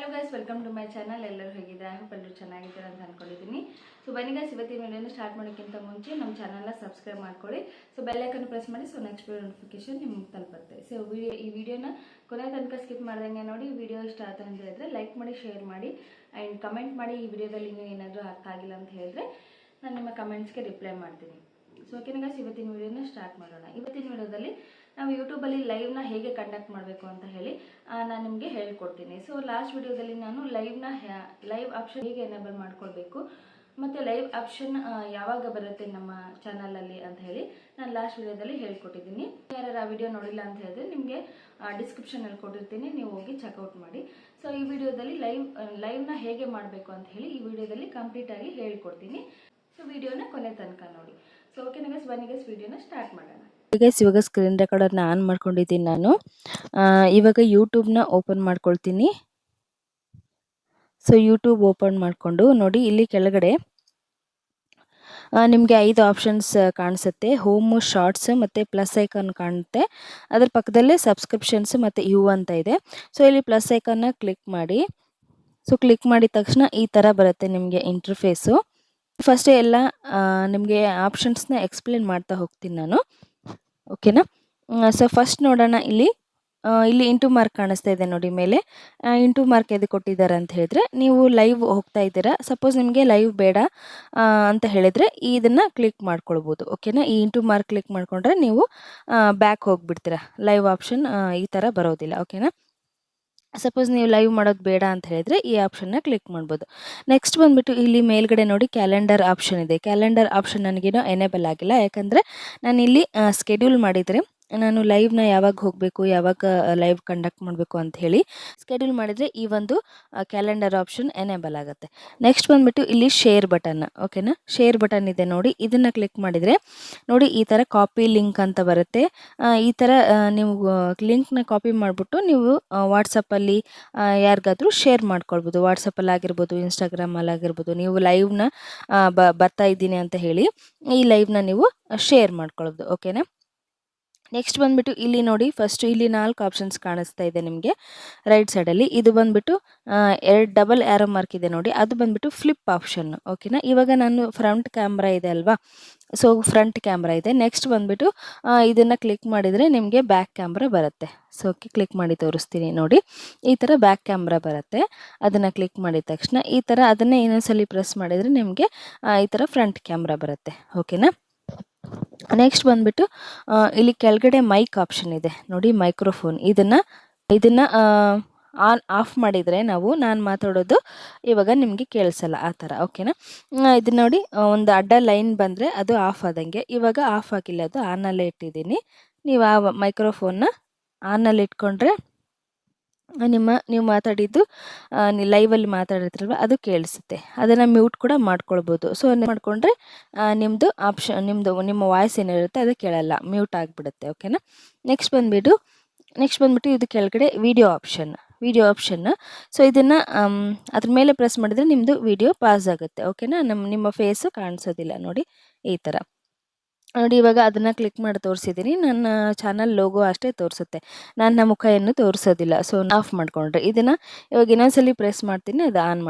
Hello guys, welcome to my channel. ಎಲ್ಲರೂ ಹೇಗಿದ್ದಾರೆ? I hope ಎಲ್ಲರೂ ಚೆನ್ನಾಗಿದ್ದಾರೆ ಅಂತ ಅಂದ್ಕೊಂಡಿದ್ದೀನಿ. ಸೊ ಬನ್ನಿ ಗೈಸ್, ಇವತ್ತಿನ ವಿಡಿಯೋನ ಸ್ಟಾರ್ಟ್ ಮಾಡೋಕ್ಕಿಂತ ಮುಂಚೆ ನಮ್ಮ ಚಾನಲ್ನ ಸಬ್ಸ್ಕ್ರೈಬ್ ಮಾಡ್ಕೊಳ್ಳಿ. ಸೊ ಬೆಲ್ ಐಕನ್ ಪ್ರೆಸ್ ಮಾಡಿ. ಸೊ ನೆಕ್ಸ್ಟ್ ವಿಡಿಯೋ ನೋಟಿಫಿಕೇಶನ್ ನಿಮ್ಗೆ ತಲುಪುತ್ತೆ. ಸೊ ಈ ವಿಡಿಯೋನ ಕೊನೆ ತನಕ ಸ್ಕಿಪ್ ಮಾಡ್ದಂಗೆ ನೋಡಿ. ವಿಡಿಯೋ ಇಷ್ಟ ಆಯ್ತು ಅಂತ ಹೇಳಿದ್ರೆ ಲೈಕ್ ಮಾಡಿ, ಶೇರ್ ಮಾಡಿ ಆ್ಯಂಡ್ ಕಮೆಂಟ್ ಮಾಡಿ. ಈ ವಿಡಿಯೋದಲ್ಲಿ ಇನ್ನೂ ಏನಾದರೂ ಅರ್ಥ ಆಗಿಲ್ಲ ಅಂತ ಹೇಳಿದ್ರೆ ನಾನು ನಿಮ್ಮ ಕಮೆಂಟ್ಸ್ಗೆ ರಿಪ್ಲೈ ಮಾಡ್ತೀನಿ. ಸೊ ಓಕೆನಾ ಗೈಸ್, ಇವತ್ತಿನ ವಿಡಿಯೋನ ಸ್ಟಾರ್ಟ್ ಮಾಡೋಣ. ಇವತ್ತಿನ ವಿಡಿಯೋದಲ್ಲಿ ನಾವು ಯೂಟ್ಯೂಬಲ್ಲಿ ಲೈವ್ನ ಹೇಗೆ ಕಂಡಕ್ಟ್ ಮಾಡಬೇಕು ಅಂತ ಹೇಳಿ ನಾನು ನಿಮಗೆ ಹೇಳ್ಕೊಡ್ತೀನಿ. ಸೊ ಲಾಸ್ಟ್ ವಿಡಿಯೋದಲ್ಲಿ ನಾನು ಲೈವ್ ಆಪ್ಷನ್ ಹೇಗೆ ಎನೇಬಲ್ ಮಾಡ್ಕೊಳ್ಬೇಕು ಮತ್ತು ಲೈವ್ ಆಪ್ಷನ್ ಯಾವಾಗ ಬರುತ್ತೆ ನಮ್ಮ ಚಾನಲಲ್ಲಿ ಅಂತ ಹೇಳಿ ನಾನು ಲಾಸ್ಟ್ ವಿಡಿಯೋದಲ್ಲಿ ಹೇಳ್ಕೊಟ್ಟಿದ್ದೀನಿ. ಯಾರು ಆ ವಿಡಿಯೋ ನೋಡಿಲ್ಲ ಅಂತ ಹೇಳಿದ್ರೆ ನಿಮಗೆ ಡಿಸ್ಕ್ರಿಪ್ಷನಲ್ಲಿ ಕೊಟ್ಟಿರ್ತೀನಿ, ನೀವು ಹೋಗಿ ಚೆಕ್ಔಟ್ ಮಾಡಿ. ಸೊ ಈ ವಿಡಿಯೋದಲ್ಲಿ ಲೈವ್ನ ಹೇಗೆ ಮಾಡಬೇಕು ಅಂತ ಹೇಳಿ ಈ ವಿಡಿಯೋದಲ್ಲಿ ಕಂಪ್ಲೀಟಾಗಿ ಹೇಳ್ಕೊಡ್ತೀನಿ. ಸೊ ವಿಡಿಯೋನ ಕೊನೆ ತನಕ ನೋಡಿ. ಸೊ ಓಕೆನಾ ಗೈಸ್, ಬನ್ನಿ ಗೈಸ್ ವಿಡಿಯೋನ ಸ್ಟಾರ್ಟ್ ಮಾಡೋಣ. ಗೈಸ್, ಇವಾಗ ಸ್ಕ್ರೀನ್ ರೆಕಾರ್ಡರ್ನ ಆನ್ ಮಾಡ್ಕೊಂಡಿದ್ದೀನಿ ನಾನು. ಇವಾಗ ಯೂಟ್ಯೂಬ್ನ ಓಪನ್ ಮಾಡ್ಕೊಳ್ತೀನಿ. ಸೊ ಯೂಟ್ಯೂಬ್ ಓಪನ್ ಮಾಡಿಕೊಂಡು ನೋಡಿ, ಇಲ್ಲಿ ಕೆಳಗಡೆ ನಿಮಗೆ 5 ಆಪ್ಷನ್ಸ್ ಕಾಣಿಸುತ್ತೆ. ಹೋಮು, ಶಾರ್ಟ್ಸ್ ಮತ್ತು ಪ್ಲಸ್ ಐಕಾನ್ ಕಾಣುತ್ತೆ. ಅದ್ರ ಪಕ್ಕದಲ್ಲೇ ಸಬ್ಸ್ಕ್ರಿಪ್ಷನ್ಸ್ ಮತ್ತು ಯು ಅಂತ ಇದೆ. ಸೊ ಇಲ್ಲಿ ಪ್ಲಸ್ ಐಕಾನ್ನ ಕ್ಲಿಕ್ ಮಾಡಿ. ಸೊ ಕ್ಲಿಕ್ ಮಾಡಿದ ತಕ್ಷಣ ಈ ಥರ ಬರುತ್ತೆ ನಿಮಗೆ ಇಂಟರ್ಫೇಸು. ಫಸ್ಟ್ ಎಲ್ಲ ನಿಮಗೆ ಆಪ್ಷನ್ಸ್ನ ಎಕ್ಸ್ಪ್ಲೇನ್ ಮಾಡ್ತಾ ಹೋಗ್ತೀನಿ ನಾನು, ಓಕೆನಾ. ಸೊ ಫಸ್ಟ್ ನೋಡೋಣ, ಇಲ್ಲಿ ಇಂಟು ಮಾರ್ಕ್ ಕಾಣಿಸ್ತಾ ಇದೆ ನೋಡಿ ಮೇಲೆ. ಇಂಟು ಮಾರ್ಕ್ ಎದು ಕೊಟ್ಟಿದ್ದಾರೆ ಅಂತ ಹೇಳಿದ್ರೆ, ನೀವು ಲೈವ್ ಹೋಗ್ತಾ ಇದ್ದೀರಾ, ಸಪೋಸ್ ನಿಮಗೆ ಲೈವ್ ಬೇಡ ಅಂತ ಹೇಳಿದರೆ ಇದನ್ನು ಕ್ಲಿಕ್ ಮಾಡ್ಕೊಳ್ಬೋದು, ಓಕೆನಾ. ಈ ಇಂಟು ಮಾರ್ಕ್ ಕ್ಲಿಕ್ ಮಾಡಿಕೊಂಡ್ರೆ ನೀವು ಬ್ಯಾಕ್ ಹೋಗಿಬಿಡ್ತೀರಾ. ಲೈವ್ ಆಪ್ಷನ್ ಈ ಥರ ಬರೋದಿಲ್ಲ, ಓಕೆನಾ. ಸಪೋಸ್ ನೀವು ಲೈವ್ ಮಾಡೋದು ಬೇಡ ಅಂತ ಹೇಳಿದರೆ ಈ ಆಪ್ಷನ್ನ ಕ್ಲಿಕ್ ಮಾಡ್ಬೋದು. ನೆಕ್ಸ್ಟ್ ಬಂದುಬಿಟ್ಟು ಇಲ್ಲಿ ಮೇಲ್ಗಡೆ ನೋಡಿ ಕ್ಯಾಲೆಂಡರ್ ಆಪ್ಷನ್ ಇದೆ. ಕ್ಯಾಲೆಂಡರ್ ಆಪ್ಷನ್ ನನಗೇನೋ ಎನೇಬಲ್ ಆಗಿಲ್ಲ, ಯಾಕಂದರೆ ನಾನು ಇಲ್ಲಿ ಸ್ಕೆಡ್ಯೂಲ್ ಮಾಡಿದರೆ ನಾನು ಲೈವ್ನ ಯಾವಾಗ ಹೋಗಬೇಕು, ಯಾವಾಗ ಲೈವ್ ಕಂಡಕ್ಟ್ ಮಾಡಬೇಕು ಅಂತ ಹೇಳಿ ಸ್ಕೆಡ್ಯೂಲ್ ಮಾಡಿದರೆ ಈ ಒಂದು ಕ್ಯಾಲೆಂಡರ್ ಆಪ್ಷನ್ ಎನೇಬಲ್ ಆಗುತ್ತೆ. ನೆಕ್ಸ್ಟ್ ಬಂದುಬಿಟ್ಟು ಇಲ್ಲಿ ಶೇರ್ ಬಟನ್, ಓಕೆನಾ. ಶೇರ್ ಬಟನ್ ಇದೆ ನೋಡಿ, ಇದನ್ನು ಕ್ಲಿಕ್ ಮಾಡಿದರೆ ನೋಡಿ ಈ ಥರ ಕಾಪಿ ಲಿಂಕ್ ಅಂತ ಬರುತ್ತೆ. ಈ ಥರ ನೀವು ಲಿಂಕ್ನ ಕಾಪಿ ಮಾಡಿಬಿಟ್ಟು ನೀವು ವಾಟ್ಸಪ್ಪಲ್ಲಿ ಯಾರಿಗಾದರೂ ಶೇರ್ ಮಾಡ್ಕೊಳ್ಬೋದು. ವಾಟ್ಸಪ್ಪಲ್ಲಿ ಆಗಿರ್ಬೋದು, ಇನ್ಸ್ಟಾಗ್ರಾಮಲ್ಲಿ ಆಗಿರ್ಬೋದು. ನೀವು ಲೈವ್ನ ಬರ್ತಾ ಇದ್ದೀನಿ ಅಂತ ಹೇಳಿ ಈ ಲೈವ್ನ ನೀವು ಶೇರ್ ಮಾಡ್ಕೊಳ್ಳೋದು, ಓಕೆನಾ. ನೆಕ್ಸ್ಟ್ ಬಂದುಬಿಟ್ಟು ಇಲ್ಲಿ ನೋಡಿ, ಫಸ್ಟು ಇಲ್ಲಿ 4 ಆಪ್ಷನ್ಸ್ ಕಾಣಿಸ್ತಾ ಇದೆ ನಿಮಗೆ ರೈಟ್ ಸೈಡಲ್ಲಿ. ಇದು ಬಂದುಬಿಟ್ಟು 2 ಡಬಲ್ ಆ್ಯರೋ ಮಾರ್ಕ್ ಇದೆ ನೋಡಿ, ಅದು ಬಂದುಬಿಟ್ಟು ಫ್ಲಿಪ್ ಆಪ್ಷನ್, ಓಕೆನಾ. ಇವಾಗ ನಾನು ಫ್ರಂಟ್ ಕ್ಯಾಮ್ರಾ ಇದೆ ಅಲ್ವಾ, ಸೊ ಫ್ರಂಟ್ ಕ್ಯಾಮ್ರಾ ಇದೆ. ನೆಕ್ಸ್ಟ್ ಬಂದುಬಿಟ್ಟು ಇದನ್ನು ಕ್ಲಿಕ್ ಮಾಡಿದರೆ ನಿಮಗೆ ಬ್ಯಾಕ್ ಕ್ಯಾಮ್ರಾ ಬರುತ್ತೆ. ಸೊ ಓಕೆ, ಕ್ಲಿಕ್ ಮಾಡಿ ತೋರಿಸ್ತೀನಿ ನೋಡಿ. ಈ ಥರ ಬ್ಯಾಕ್ ಕ್ಯಾಮ್ರಾ ಬರುತ್ತೆ. ಅದನ್ನು ಕ್ಲಿಕ್ ಮಾಡಿದ ತಕ್ಷಣ ಈ ಥರ ಅದನ್ನೇ ಇನ್ನೊಂದ್ಸಲಿ ಪ್ರೆಸ್ ಮಾಡಿದರೆ ನಿಮಗೆ ಈ ಥರ ಫ್ರಂಟ್ ಕ್ಯಾಮ್ರಾ ಬರುತ್ತೆ, ಓಕೆನಾ. ನೆಕ್ಸ್ಟ್ ಬಂದುಬಿಟ್ಟು ಇಲ್ಲಿ ಕೆಳಗಡೆ ಮೈಕ್ ಆಪ್ಷನ್ ಇದೆ ನೋಡಿ, ಮೈಕ್ರೋಫೋನ್. ಇದನ್ನು ಆನ್ ಆಫ್ ಮಾಡಿದರೆ ನಾನು ಮಾತಾಡೋದು ಇವಾಗ ನಿಮಗೆ ಕೇಳಿಸಲ್ಲ, ಆ ಥರ, ಓಕೆನಾ. ಇದು ನೋಡಿ, ಒಂದು ಅಡ್ಡ ಲೈನ್ ಬಂದರೆ ಅದು ಆಫ್ ಆದಂಗೆ. ಇವಾಗ ಆಫ್ ಆಗಿಲ್ಲ, ಅದು ಆನಲ್ಲೇ ಇಟ್ಟಿದ್ದೀನಿ. ನೀವು ಆ ಮೈಕ್ರೋಫೋನ್ನ ಆನಲ್ಲಿ ಇಟ್ಕೊಂಡ್ರೆ ನೀವು ಮಾತಾಡಿದ್ದು ಲೈವಲ್ಲಿ ಮಾತಾಡಿದ್ರಲ್ವ ಅದು ಕೇಳಿಸುತ್ತೆ. ಅದನ್ನು ಮ್ಯೂಟ್ ಕೂಡ ಮಾಡ್ಕೊಳ್ಬೋದು. ಸೊ ಮಾಡಿಕೊಂಡ್ರೆ ನಿಮ್ಮ ವಾಯ್ಸ್ ಏನಿರುತ್ತೆ ಅದು ಕೇಳಲ್ಲ, ಮ್ಯೂಟ್ ಆಗಿಬಿಡುತ್ತೆ, ಓಕೆನಾ. ನೆಕ್ಸ್ಟ್ ಬಂದುಬಿಟ್ಟು ಇದು ಕೆಳಗಡೆ ವಿಡಿಯೋ ಆಪ್ಷನ್. ಸೊ ಇದನ್ನು ಅದ್ರ ಮೇಲೆ ಪ್ರೆಸ್ ಮಾಡಿದರೆ ನಿಮ್ಮದು ವಿಡಿಯೋ ಪಾಸ್ ಆಗುತ್ತೆ, ಓಕೆನಾ. ನಿಮ್ಮ ಫೇಸು ಕಾಣಿಸೋದಿಲ್ಲ ನೋಡಿ, ಈ ಥರ ನೋಡಿ. ಇವಾಗ ಅದನ್ನು ಕ್ಲಿಕ್ ಮಾಡಿ ತೋರಿಸಿದ್ದೀನಿ. ನನ್ನ ಚಾನಲ್ ಲೋಗೋ ಅಷ್ಟೇ ತೋರಿಸುತ್ತೆ, ನನ್ನ ಮುಖ ಏನು ತೋರಿಸೋದಿಲ್ಲ. ಸೊ ಆಫ್ ಮಾಡಿಕೊಂಡ್ರೆ ಇದನ್ನು ಇವಾಗ ಇನ್ನೊಂದ್ಸಲಿ ಪ್ರೆಸ್ ಮಾಡ್ತೀನಿ, ಅದು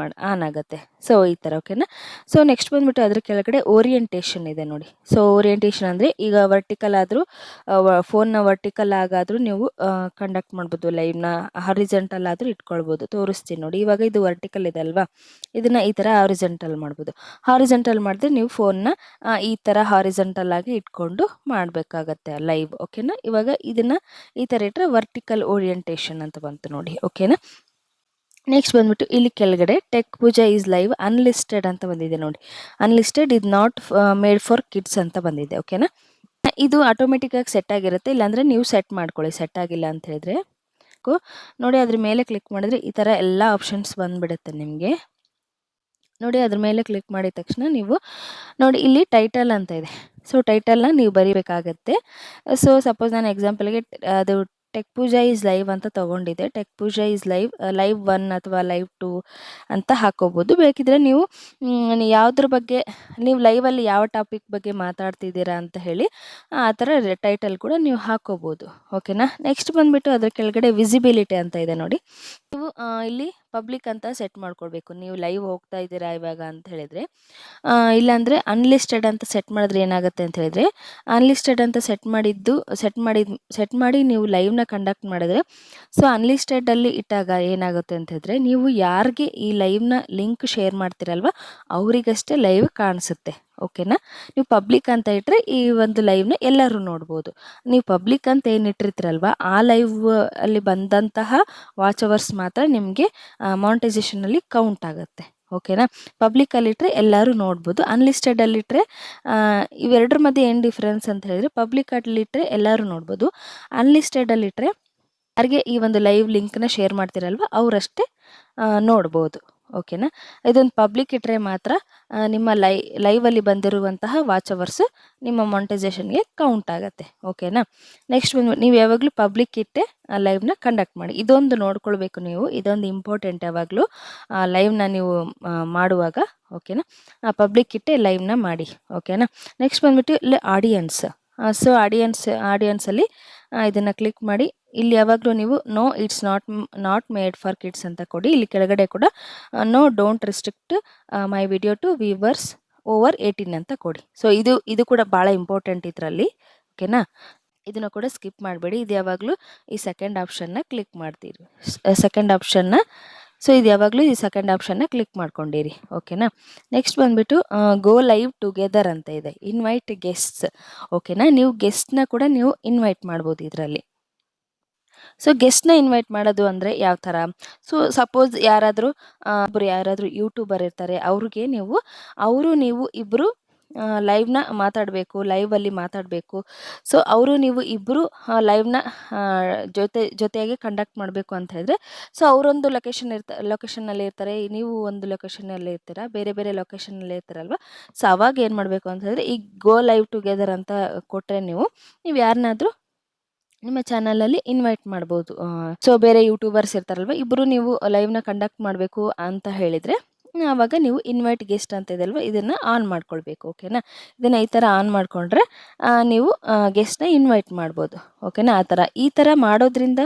ಆನ್ ಆಗುತ್ತೆ. ಸೊ ಈ ಥರ, ಓಕೆನಾ. ಸೊ ನೆಕ್ಸ್ಟ್ ಬಂದುಬಿಟ್ಟು ಅದ್ರ ಕೆಳಗಡೆ ಓರಿಯೆಂಟೇಷನ್ ಇದೆ ನೋಡಿ. ಸೊ ಓರಿಯೆಂಟೇಷನ್ ಅಂದರೆ ಈಗ ವರ್ಟಿಕಲ್ ಆದರೂ ಫೋನ್ನ ವರ್ಟಿಕಲ್ ಆಗಾದರೂ ನೀವು ಕಂಡಕ್ಟ್ ಮಾಡ್ಬೋದು ಲೈವ್ನ, ಹಾರಿಜೆಂಟಲ್ ಆದರೂ ಇಟ್ಕೊಳ್ಬೋದು. ತೋರಿಸ್ತೀನಿ ನೋಡಿ. ಇವಾಗ ಇದು ವರ್ಟಿಕಲ್ ಇದೆ ಅಲ್ವಾ, ಇದನ್ನು ಈ ಥರ ಹಾರಿಜೆಂಟಲ್ ಮಾಡ್ಬೋದು. ಹಾರಿಜೆಂಟಲ್ ಮಾಡಿದ್ರೆ ನೀವು ಫೋನ್ನ ಈ ಥರ ಹಾರಿಜೆಂಟಲ್ ಆಗಿ ಇಟ್ಕೊಂಡು ಮಾಡಬೇಕಾಗತ್ತೆ ಲೈವ್, ಓಕೆನಾ. ಇವಾಗ ಇದನ್ನು ಈ ಥರ ಇಟ್ಟರೆ ವರ್ಟಿಕಲ್ ಓರಿಯೆಂಟೇಷನ್ ಅಂತ ಬಂತು ನೋಡಿ, ಓಕೆನಾ. ನೆಕ್ಸ್ಟ್ ಬಂದುಬಿಟ್ಟು ಇಲ್ಲಿ ಕೆಳಗಡೆ tech Pooja is live unlisted ಅಂತ ಬಂದಿದೆ ನೋಡಿ. Unlisted is not made for kids ಅಂತ ಬಂದಿದೆ, ಓಕೆನಾ. ಇದು ಆಟೋಮೆಟಿಕ್ಕಾಗಿ ಸೆಟ್ ಆಗಿರುತ್ತೆ, ಇಲ್ಲಾಂದರೆ ನೀವು ಸೆಟ್ ಮಾಡ್ಕೊಳ್ಳಿ, ಸೆಟ್ ಆಗಿಲ್ಲ ಅಂತ ಹೇಳಿದ್ರೆ ನೋಡಿ. ಅದ್ರ ಮೇಲೆ ಕ್ಲಿಕ್ ಮಾಡಿದ್ರೆ ಈ ಥರ ಎಲ್ಲ ಆಪ್ಷನ್ಸ್ ಬಂದುಬಿಡುತ್ತೆ ನಿಮಗೆ ನೋಡಿ. ಅದ್ರ ಮೇಲೆ ಕ್ಲಿಕ್ ಮಾಡಿದ ತಕ್ಷಣ ನೀವು ನೋಡಿ, ಇಲ್ಲಿ ಟೈಟಲ್ ಅಂತ ಇದೆ. ಸೊ ಟೈಟಲ್ನ ನೀವು ಬರೀಬೇಕಾಗತ್ತೆ. ಸೊ ಸಪೋಸ್ ನಾನು ಎಕ್ಸಾಂಪಲ್ಗೆ ಅದು ಟೆಕ್ ಪೂಜಾ ಈಸ್ ಲೈವ್ ಅಂತ ತೊಗೊಂಡಿದ್ದೆ. ಟೆಕ್ ಪೂಜಾ ಈಸ್ ಲೈವ್ 1 ಅಥವಾ ಲೈವ್ 2 ಅಂತ ಹಾಕೋಬೋದು. ಬೇಕಿದ್ರೆ ನೀವು ಯಾವುದ್ರ ಬಗ್ಗೆ ನೀವು ಲೈವಲ್ಲಿ ಯಾವ ಟಾಪಿಕ್ ಬಗ್ಗೆ ಮಾತಾಡ್ತಿದ್ದೀರಾ ಅಂತ ಹೇಳಿ ಆ ಥರ ಟೈಟಲ್ ಕೂಡ ನೀವು ಹಾಕೋಬೋದು, ಓಕೆನಾ. ನೆಕ್ಸ್ಟ್ ಬಂದುಬಿಟ್ಟು ಅದ್ರ ಕೆಳಗಡೆ ವಿಸಿಬಿಲಿಟಿ ಅಂತ ಇದೆ ನೋಡಿ. ನೀವು ಇಲ್ಲಿ ಪಬ್ಲಿಕ್ ಅಂತ ಸೆಟ್ ಮಾಡ್ಕೊಳ್ಬೇಕು. ನೀವು ಲೈವ್ ಹೋಗ್ತಾ ಇದ್ದೀರಾ ಇವಾಗ ಅಂತ ಹೇಳಿದರೆ, ಇಲ್ಲಾಂದರೆ ಅನ್ಲಿಸ್ಟೆಡ್ ಅಂತ ಸೆಟ್ ಮಾಡಿದ್ರೆ ಏನಾಗುತ್ತೆ ಅಂತ ಹೇಳಿದರೆ, ಅನ್ಲಿಸ್ಟೆಡ್ ಅಂತ ಸೆಟ್ ಮಾಡಿ ನೀವು ಲೈವ್ನ ಕಂಡಕ್ಟ್ ಮಾಡಿದ್ರೆ, ಸೊ ಅನ್ಲಿಸ್ಟೆಡಲ್ಲಿ ಇಟ್ಟಾಗ ಏನಾಗುತ್ತೆ ಅಂತ ಹೇಳಿದ್ರೆ, ನೀವು ಯಾರಿಗೆ ಈ ಲೈವ್ನ ಲಿಂಕ್ ಶೇರ್ ಮಾಡ್ತೀರಲ್ವ ಅವರಿಗಷ್ಟೇ ಲೈವ್ ಕಾಣಿಸುತ್ತೆ. ಓಕೆನಾ? ನೀವು ಪಬ್ಲಿಕ್ ಅಂತ ಇಟ್ಟರೆ ಈ ಒಂದು ಲೈವ್ನ ಎಲ್ಲರೂ ನೋಡ್ಬೋದು. ನೀವು ಪಬ್ಲಿಕ್ ಅಂತ ಏನು ಇಟ್ಟಿರ್ತೀರಲ್ವ ಆ ಲೈವ್ ಅಲ್ಲಿ ಬಂದಂತಹ ವಾಚ್ ಅವರ್ಸ್ ಮಾತ್ರ ನಿಮಗೆ ಮಾನಿಟೈಸೇಷನಲ್ಲಿ ಕೌಂಟ್ ಆಗುತ್ತೆ. ಓಕೆನಾ? ಪಬ್ಲಿಕಲ್ಲಿಟ್ಟರೆ ಎಲ್ಲರೂ ನೋಡ್ಬೋದು. ಅನ್ಲಿಸ್ಟೆಡಲ್ಲಿಟ್ಟರೆ ಇವೆರಡರ ಮಧ್ಯೆ ಏನು ಡಿಫ್ರೆನ್ಸ್ ಅಂತ ಹೇಳಿದರೆ, ಪಬ್ಲಿಕಲ್ಲಿಟ್ಟರೆ ಎಲ್ಲರೂ ನೋಡ್ಬೋದು. ಅನ್ಲಿಸ್ಟೆಡಲ್ಲಿಟ್ಟರೆ ಯಾರಿಗೆ ಈ ಒಂದು ಲೈವ್ ಲಿಂಕ್ನ ಶೇರ್ ಮಾಡ್ತೀರಲ್ವ ಅವರಷ್ಟೇ ನೋಡ್ಬೋದು. ಓಕೆನಾ? ಇದೊಂದು ಪಬ್ಲಿಕ್ ಇಟ್ಟರೆ ಮಾತ್ರ ನಿಮ್ಮ ಲೈವಲ್ಲಿ ಬಂದಿರುವಂತಹ ವಾಚ್ ಅವರ್ಸ್ ನಿಮ್ಮ ಮಾನಿಟೈಸೇಷನ್ಗೆ ಕೌಂಟ್ ಆಗುತ್ತೆ. ಓಕೆನಾ? ನೆಕ್ಸ್ಟ್ ನೀವು ಯಾವಾಗಲೂ ಪಬ್ಲಿಕ್ ಇಟ್ಟೆ ಲೈವ್ನ ಕಂಡಕ್ಟ್ ಮಾಡಿ. ಇದೊಂದು ನೋಡ್ಕೊಳ್ಬೇಕು ನೀವು, ಇದೊಂದು ಇಂಪಾರ್ಟೆಂಟ್. ಯಾವಾಗಲೂ ಲೈವ್ನ ನೀವು ಮಾಡುವಾಗ ಓಕೆನಾ ಪಬ್ಲಿಕ್ ಇಟ್ಟೆ ಲೈವ್ನ ಮಾಡಿ. ಓಕೆನಾ? ನೆಕ್ಸ್ಟ್ ಬಂದ್ಬಿಟ್ಟು ಇಲ್ಲಿ ಆಡಿಯನ್ಸ್. ಸೊ ಆಡಿಯನ್ಸಲ್ಲಿ ಇದನ್ನು ಕ್ಲಿಕ್ ಮಾಡಿ. ಇಲ್ಲಿ ಯಾವಾಗಲೂ ನೀವು no it's not made for kids ಅಂತ ಕೊಡಿ. ಇಲ್ಲಿ ಕೆಳಗಡೆ ಕೂಡ no don't restrict my video to viewers over 18 ಅಂತ ಕೊಡಿ. ಸೊ ಇದು ಕೂಡ ಭಾಳ ಇಂಪಾರ್ಟೆಂಟ್ ಇದರಲ್ಲಿ. ಓಕೆನಾ? ಇದನ್ನು ಕೂಡ ಸ್ಕಿಪ್ ಮಾಡಬೇಡಿ. ಇದು ಯಾವಾಗಲೂ ಈ ಸೆಕೆಂಡ್ ಆಪ್ಷನ್ನ ಕ್ಲಿಕ್ ಮಾಡ್ತೀರಿ. ಸೊ ಇದು ಯಾವಾಗಲೂ ಈ ಸೆಕೆಂಡ್ ಆಪ್ಷನ್ನ ಕ್ಲಿಕ್ ಮಾಡ್ಕೊಂಡಿರಿ. ಓಕೆನಾ? ನೆಕ್ಸ್ಟ್ ಬಂದುಬಿಟ್ಟು ಗೋ ಲೈವ್ ಟುಗೆದರ್ ಅಂತ ಇದೆ. Invite guests. ಓಕೆನಾ? ನೀವು ಗೆಸ್ಟ್ನ ಕೂಡ ನೀವು ಇನ್ವೈಟ್ ಮಾಡ್ಬೋದು ಇದರಲ್ಲಿ. ಸೊ ಗೆಸ್ಟ್ನ ಇನ್ವೈಟ್ ಮಾಡೋದು ಅಂದರೆ ಯಾವ ಥರ? ಸೊ ಸಪೋಸ್ ಯಾರಾದರೂ ಯೂಟ್ಯೂಬರ್ ಇರ್ತಾರೆ, ಅವ್ರಿಗೆ ನೀವು ಇಬ್ಬರು ಲೈವ್ನ ಲೈವಲ್ಲಿ ಮಾತಾಡಬೇಕು. ಸೊ ನೀವು ಇಬ್ಬರು ಲೈವ್ನ ಜೊತೆಯಾಗಿ ಕಂಡಕ್ಟ್ ಮಾಡಬೇಕು ಅಂತ ಹೇಳಿದ್ರೆ, ಸೊ ಅವರೊಂದು ಲೊಕೇಶನ್ನಲ್ಲಿ ಇರ್ತಾರೆ, ನೀವು ಒಂದು ಲೊಕೇಶನ್ನಲ್ಲಿ ಇರ್ತೀರಾ, ಬೇರೆ ಬೇರೆ ಲೊಕೇಶನ್ನಲ್ಲಿ ಇರ್ತೀರಲ್ವ. ಸೊ ಅವಾಗ ಏನು ಮಾಡಬೇಕು ಅಂತ ಹೇಳಿದ್ರೆ, ಈ ಗೋ ಲೈವ್ ಟುಗೆದರ್ ಅಂತ ಕೊಟ್ಟರೆ ನೀವು ಯಾರನ್ನಾದರೂ ನಿಮ್ಮ ಚಾನಲಲ್ಲಿ ಇನ್ವೈಟ್ ಮಾಡ್ಬೋದು. ಸೊ ಬೇರೆ ಯೂಟ್ಯೂಬರ್ಸ್ ಇರ್ತಾರಲ್ವ, ಇಬ್ಬರು ನೀವು ಲೈವ್ನ ಕಂಡಕ್ಟ್ ಮಾಡಬೇಕು ಅಂತ ಹೇಳಿದರೆ ಆವಾಗ ನೀವು ಇನ್ವೈಟ್ ಗೆಸ್ಟ್ ಅಂತ ಇದೆಯಲ್ವ ಇದನ್ನು ಆನ್ ಮಾಡ್ಕೊಳ್ಬೇಕು. ಓಕೆನಾ? ಇದನ್ನು ಈ ಥರ ಆನ್ ಮಾಡಿಕೊಂಡ್ರೆ ನೀವು ಗೆಸ್ಟ್ನ ಇನ್ವೈಟ್ ಮಾಡ್ಬೋದು. ಓಕೆನಾ? ಈ ಥರ ಮಾಡೋದ್ರಿಂದ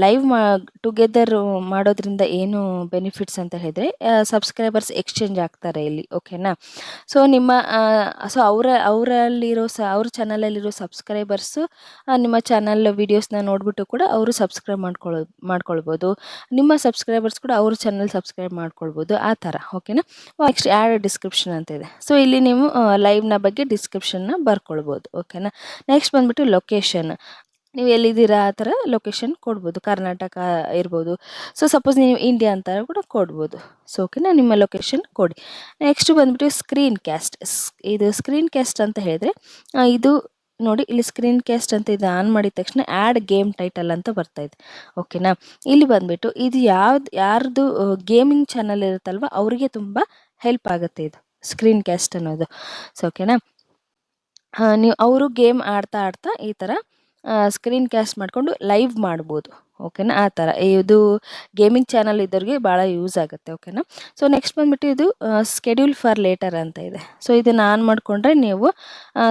ಲೈವ್ ಟುಗೆದರ್ ಮಾಡೋದ್ರಿಂದ ಏನು ಬೆನಿಫಿಟ್ಸ್ ಅಂತ ಹೇಳಿದರೆ, ಸಬ್ಸ್ಕ್ರೈಬರ್ಸ್ ಎಕ್ಸ್ಚೇಂಜ್ ಆಗ್ತಾರೆ ಇಲ್ಲಿ. ಓಕೆನಾ? ಸೊ ಅವ್ರ ಚಾನಲಲ್ಲಿರೋ ಸಬ್ಸ್ಕ್ರೈಬರ್ಸು ನಿಮ್ಮ ಚಾನಲ್ ವೀಡಿಯೋಸ್ನ ನೋಡಿಬಿಟ್ಟು ಕೂಡ ಅವರು ಸಬ್ಸ್ಕ್ರೈಬ್ ಮಾಡ್ಕೊಳ್ಬೋದು. ನಿಮ್ಮ ಸಬ್ಸ್ಕ್ರೈಬರ್ಸ್ ಕೂಡ ಅವ್ರ ಚಾನಲ್ ಸಬ್ಸ್ಕ್ರೈಬ್ ಮಾಡ್ಕೊಳ್ಬೋದು. ಆ ಥರ. ಓಕೆನಾ? ನೆಕ್ಸ್ಟ್ ಆ್ಯಡ್ ಡಿಸ್ಕ್ರಿಪ್ಷನ್ ಅಂತ ಇದೆ. ಸೊ ಇಲ್ಲಿ ನೀವು ಲೈವ್ನ ಬಗ್ಗೆ ಡಿಸ್ಕ್ರಿಪ್ಷನ್ನ ಬರ್ಕೊಳ್ಬೋದು. ಓಕೆನಾ? ನೆಕ್ಸ್ಟ್ ಬಂದುಬಿಟ್ಟು ಲೊಕೇಶನ್. ನೀವು ಎಲ್ಲಿದ್ದೀರಾ ಆ ಥರ ಲೊಕೇಶನ್ ಕೊಡ್ಬೋದು. ಕರ್ನಾಟಕ ಇರ್ಬೋದು. ಸೊ ಸಪೋಸ್ ನೀವು ಇಂಡಿಯಾ ಅಂತ ಕೂಡ ಕೊಡ್ಬೋದು. ಸೊ ಓಕೆನಾ? ನಿಮ್ಮ ಲೊಕೇಶನ್ ಕೊಡಿ. ನೆಕ್ಸ್ಟ್ ಬಂದುಬಿಟ್ಟು ಸ್ಕ್ರೀನ್ ಕ್ಯಾಸ್ಟ್. ಇದು ಸ್ಕ್ರೀನ್ ಕ್ಯಾಸ್ಟ್ ಅಂತ ಹೇಳಿದರೆ ಇದು ನೋಡಿ, ಇಲ್ಲಿ ಸ್ಕ್ರೀನ್ ಕ್ಯಾಸ್ಟ್ ಅಂತ ಇದು ಆನ್ ಮಾಡಿದ ತಕ್ಷಣ ಆ್ಯಡ್ ಗೇಮ್ ಟೈಟಲ್ ಅಂತ ಬರ್ತಾ ಇದೆ. ಓಕೆನಾ? ಇಲ್ಲಿ ಬಂದುಬಿಟ್ಟು ಇದು ಯಾರ್ದು ಗೇಮಿಂಗ್ ಚಾನಲ್ ಇರುತ್ತಲ್ವ ಅವರಿಗೆ ತುಂಬ ಹೆಲ್ಪ್ ಆಗುತ್ತೆ ಇದು ಸ್ಕ್ರೀನ್ ಕ್ಯಾಸ್ಟ್ ಅನ್ನೋದು. ಸೊ ಓಕೆನಾ? ನೀವು ಅವರು ಗೇಮ್ ಆಡ್ತಾ ಈ ಥರ ಸ್ಕ್ರೀನ್ ಕ್ಯಾಸ್ಟ್ ಮಾಡಿಕೊಂಡು ಲೈವ್ ಮಾಡ್ಬೋದು. ಓಕೆನಾ? ಆ ಥರ ಇದು ಗೇಮಿಂಗ್ ಚಾನಲ್ ಇದ್ದವ್ರಿಗೆ ಭಾಳ ಯೂಸ್ ಆಗುತ್ತೆ. ಓಕೆನಾ? ಸೊ ನೆಕ್ಸ್ಟ್ ಬಂದುಬಿಟ್ಟು ಇದು ಸ್ಕೆಡ್ಯೂಲ್ ಫಾರ್ ಲೇಟರ್ ಅಂತ ಇದೆ. ಸೊ ಇದನ್ನು ಆನ್ ಮಾಡಿಕೊಂಡ್ರೆ ನೀವು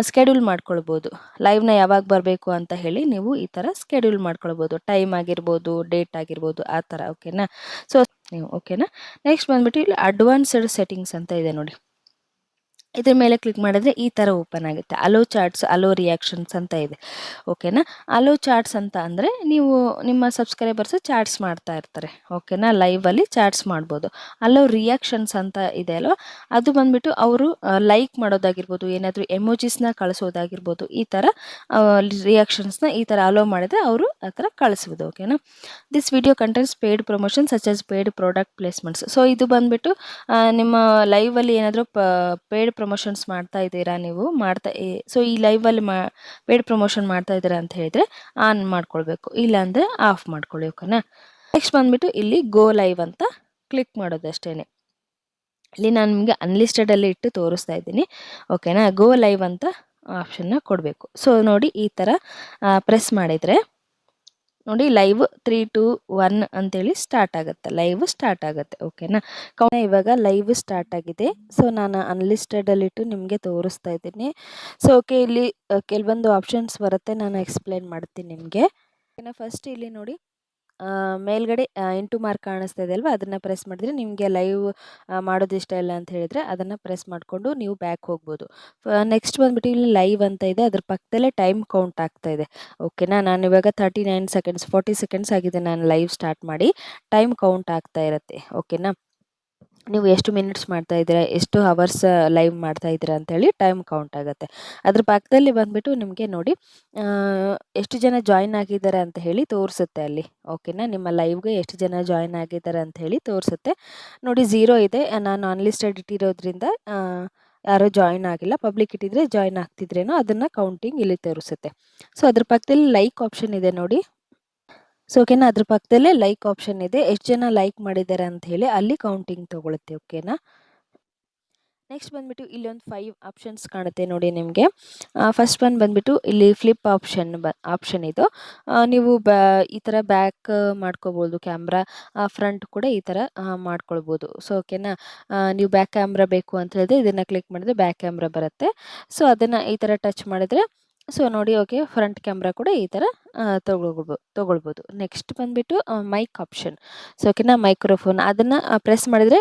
ಸ್ಕೆಡ್ಯೂಲ್ ಮಾಡ್ಕೊಳ್ಬೋದು. ಲೈವ್ನ ಯಾವಾಗ ಬರಬೇಕು ಅಂತ ಹೇಳಿ ನೀವು ಈ ಥರ ಸ್ಕೆಡ್ಯೂಲ್ ಮಾಡ್ಕೊಳ್ಬೋದು. ಟೈಮ್ ಆಗಿರ್ಬೋದು, ಡೇಟ್ ಆಗಿರ್ಬೋದು, ಆ ಥರ. ಓಕೆನಾ? ಸೊ ನೀವು ಓಕೆನಾ? ನೆಕ್ಸ್ಟ್ ಬಂದುಬಿಟ್ಟು ಇಲ್ಲಿ ಅಡ್ವಾನ್ಸ್ಡ್ ಸೆಟ್ಟಿಂಗ್ಸ್ ಅಂತ ಇದೆ ನೋಡಿ. ಇದ್ರ ಮೇಲೆ ಕ್ಲಿಕ್ ಮಾಡಿದ್ರೆ ಈ ಥರ ಓಪನ್ ಆಗುತ್ತೆ. ಅಲೋ ಚಾಟ್ಸ್, ಅಲೋ ರಿಯಾಕ್ಷನ್ಸ್ ಅಂತ ಇದೆ. ಓಕೆನಾ? ಅಲೋ ಚಾಟ್ಸ್ ಅಂತ ಅಂದರೆ ನೀವು ನಿಮ್ಮ ಸಬ್ಸ್ಕ್ರೈಬರ್ಸ್ ಚಾಟ್ಸ್ ಮಾಡ್ತಾ ಇರ್ತಾರೆ. ಓಕೆನಾ? ಲೈವಲ್ಲಿ ಚಾಟ್ಸ್ ಮಾಡ್ಬೋದು. ಅಲೋ ರಿಯಾಕ್ಷನ್ಸ್ ಅಂತ ಇದೆ ಅಲ್ವ, ಅದು ಬಂದುಬಿಟ್ಟು ಅವರು ಲೈಕ್ ಮಾಡೋದಾಗಿರ್ಬೋದು, ಏನಾದರೂ ಎಮೋಜಿಸ್ನ ಕಳಿಸೋದಾಗಿರ್ಬೋದು, ಈ ಥರ ರಿಯಾಕ್ಷನ್ಸ್ನ ಈ ಥರ ಅಲೋ ಮಾಡಿದರೆ ಅವರು ಆ ಥರ ಕಳಿಸ್ಬೋದು. ಓಕೆನಾ? This video contents paid promotion such as paid product placements. So ಇದು ಬಂದುಬಿಟ್ಟು ನಿಮ್ಮ ಲೈವಲ್ಲಿ ಏನಾದರೂ ಪೇಯ್ಡ್ ಪ್ರಮೋಷನ್ಸ್ ಮಾಡ್ತಾ ಇದ್ದೀರಾ ನೀವು ಸೊ ಈ ಲೈವಲ್ಲಿ ಪೇಯ್ಡ್ ಪ್ರಮೋಷನ್ ಮಾಡ್ತಾ ಇದ್ದೀರಾ ಅಂತ ಹೇಳಿದರೆ ಆನ್ ಮಾಡ್ಕೊಳ್ಬೇಕು, ಇಲ್ಲಾಂದರೆ ಆಫ್ ಮಾಡ್ಕೊಳ್ಳಿ. ಓಕೆನಾ? ನೆಕ್ಸ್ಟ್ ಬಂದುಬಿಟ್ಟು ಇಲ್ಲಿ ಗೋ ಲೈವ್ ಅಂತ ಕ್ಲಿಕ್ ಮಾಡೋದು ಅಷ್ಟೇ. ಇಲ್ಲಿ ನಾನು ನಿಮಗೆ ಅನ್ಲಿಸ್ಟೆಡಲ್ಲಿ ಇಟ್ಟು ತೋರಿಸ್ತಾ ಇದ್ದೀನಿ. ಓಕೆನಾ? ಗೋ ಲೈವ್ ಅಂತ ಆಪ್ಷನ್ನ ಕೊಡಬೇಕು. ಸೊ ನೋಡಿ, ಈ ಥರ ಪ್ರೆಸ್ ಮಾಡಿದರೆ ನೋಡಿ ಲೈವ್ 3, 2, 1 ಅಂತೇಳಿ ಸ್ಟಾರ್ಟ್ ಆಗುತ್ತೆ. ಓಕೆನಾ? ಇವಾಗ ಲೈವ್ ಸ್ಟಾರ್ಟ್ ಆಗಿದೆ. ಸೊ ನಾನು ಅನ್ಲಿಸ್ಟೆಡಲ್ಲಿಟ್ಟು ನಿಮಗೆ ತೋರಿಸ್ತಾ ಇದ್ದೀನಿ. ಸೊ ಓಕೆ, ಇಲ್ಲಿ ಕೆಲವೊಂದು ಆಪ್ಷನ್ಸ್ ಬರುತ್ತೆ, ನಾನು ಎಕ್ಸ್ಪ್ಲೇನ್ ಮಾಡ್ತೀನಿ ನಿಮಗೆ. ಓಕೆನಾ? ಫಸ್ಟ್ ಇಲ್ಲಿ ನೋಡಿ, ಮೇಲ್ಗಡೆ ಇಂಟು ಮಾರ್ಕ್ ಕಾಣಿಸ್ತಾ ಇದೆ ಅಲ್ವಾ, ಅದನ್ನು ಪ್ರೆಸ್ ಮಾಡಿದರೆ ನಿಮಗೆ ಲೈವ್ ಮಾಡೋದು ಇಷ್ಟ ಇಲ್ಲ ಅಂತ ಹೇಳಿದರೆ ಅದನ್ನು ಪ್ರೆಸ್ ಮಾಡಿಕೊಂಡು ನೀವು ಬ್ಯಾಕ್ ಹೋಗ್ಬೋದು. ನೆಕ್ಸ್ಟ್ ಬಂದುಬಿಟ್ಟು ಇಲ್ಲಿ ಲೈವ್ ಅಂತ ಇದೆ, ಅದ್ರ ಪಕ್ಕದಲ್ಲೇ ಟೈಮ್ ಕೌಂಟ್ ಆಗ್ತಾ ಇದೆ. ಓಕೆನಾ, ನಾನು ಇವಾಗ 39 ಸೆಕೆಂಡ್ಸ್ 40 ಸೆಕೆಂಡ್ಸ್ ಆಗಿದೆ ನಾನು ಲೈವ್ ಸ್ಟಾರ್ಟ್ ಮಾಡಿ. ಟೈಮ್ ಕೌಂಟ್ ಆಗ್ತಾ ಇರುತ್ತೆ. ಓಕೆನಾ, ನೀವು ಎಷ್ಟು ಮಿನಿಟ್ಸ್ ಮಾಡ್ತಾ ಇದ್ದೀರಾ, ಎಷ್ಟು ಅವರ್ಸ್ ಲೈವ್ ಮಾಡ್ತಾ ಇದ್ದೀರಾ ಅಂತೇಳಿ ಟೈಮ್ ಕೌಂಟ್ ಆಗುತ್ತೆ. ಅದ್ರ ಪಕ್ಕದಲ್ಲಿ ಬಂದುಬಿಟ್ಟು ನಿಮಗೆ ನೋಡಿ ಎಷ್ಟು ಜನ ಜಾಯಿನ್ ಆಗಿದ್ದಾರೆ ಅಂತ ಹೇಳಿ ತೋರಿಸುತ್ತೆ ಅಲ್ಲಿ. ಓಕೆನಾ, ನಿಮ್ಮ ಲೈವ್ಗೆ ಎಷ್ಟು ಜನ ಜಾಯಿನ್ ಆಗಿದ್ದಾರೆ ಅಂತ ಹೇಳಿ ತೋರಿಸುತ್ತೆ. ನೋಡಿ 0 ಇದೆ, ನಾನು ಅನ್ಲಿಸ್ಟೆಡ್ ಇಟ್ಟಿರೋದ್ರಿಂದ ಯಾರೋ ಜಾಯಿನ್ ಆಗಿಲ್ಲ. ಪಬ್ಲಿಕ್ ಇಟ್ಟಿದ್ರೆ ಜಾಯಿನ್ ಆಗ್ತಿದ್ರೇನೋ, ಅದನ್ನು ಕೌಂಟಿಂಗ್ ಇಲ್ಲಿ ತೋರಿಸುತ್ತೆ. ಸೊ ಅದ್ರ ಪಕ್ಕದಲ್ಲಿ ಲೈಕ್ ಆಪ್ಷನ್ ಇದೆ ನೋಡಿ. ಸೊ ಓಕೆನಾ, ಅದ್ರ ಪಕ್ಕದಲ್ಲೇ ಲೈಕ್ ಆಪ್ಷನ್ ಇದೆ, ಎಷ್ಟು ಜನ ಲೈಕ್ ಮಾಡಿದ್ದಾರೆ ಅಂತ ಹೇಳಿ ಅಲ್ಲಿ ಕೌಂಟಿಂಗ್ ತಗೊಳುತ್ತೆ. ಓಕೆನಾ, ನೆಕ್ಸ್ಟ್ ಬಂದುಬಿಟ್ಟು ಇಲ್ಲಿ ಒಂದು 5 ಆಪ್ಷನ್ಸ್ ಕಾಣುತ್ತೆ ನೋಡಿ ನಿಮಗೆ. ಫಸ್ಟ್ ಒನ್ ಬಂದುಬಿಟ್ಟು ಇಲ್ಲಿ ಫ್ಲಿಪ್ ಆಪ್ಷನ್ ಇದು. ನೀವು ಈ ಥರ ಬ್ಯಾಕ್ ಮಾಡ್ಕೋಬೋದು ಕ್ಯಾಮ್ರಾ, ಫ್ರಂಟ್ ಕೂಡ ಈ ಥರ ಮಾಡ್ಕೊಳ್ಬೋದು. ಸೊ ಓಕೆನಾ, ನೀವು ಬ್ಯಾಕ್ ಕ್ಯಾಮ್ರಾ ಬೇಕು ಅಂತ ಹೇಳಿದ್ರೆ ಇದನ್ನು ಕ್ಲಿಕ್ ಮಾಡಿದ್ರೆ ಬ್ಯಾಕ್ ಕ್ಯಾಮ್ರಾ ಬರುತ್ತೆ. ಸೊ ಅದನ್ನು ಈ ಥರ ಟಚ್ ಮಾಡಿದರೆ ಸೊ ನೋಡಿ, ಓಕೆ, ಫ್ರಂಟ್ ಕ್ಯಾಮ್ರಾ ಕೂಡ ಈ ಥರ ತೊಗೊಳ್ಬೋದು. ನೆಕ್ಸ್ಟ್ ಬಂದುಬಿಟ್ಟು ಮೈಕ್ ಆಪ್ಷನ್. ಸೊ ಓಕೆನಾ, ಮೈಕ್ರೋಫೋನ್ ಅದನ್ನು ಪ್ರೆಸ್ ಮಾಡಿದರೆ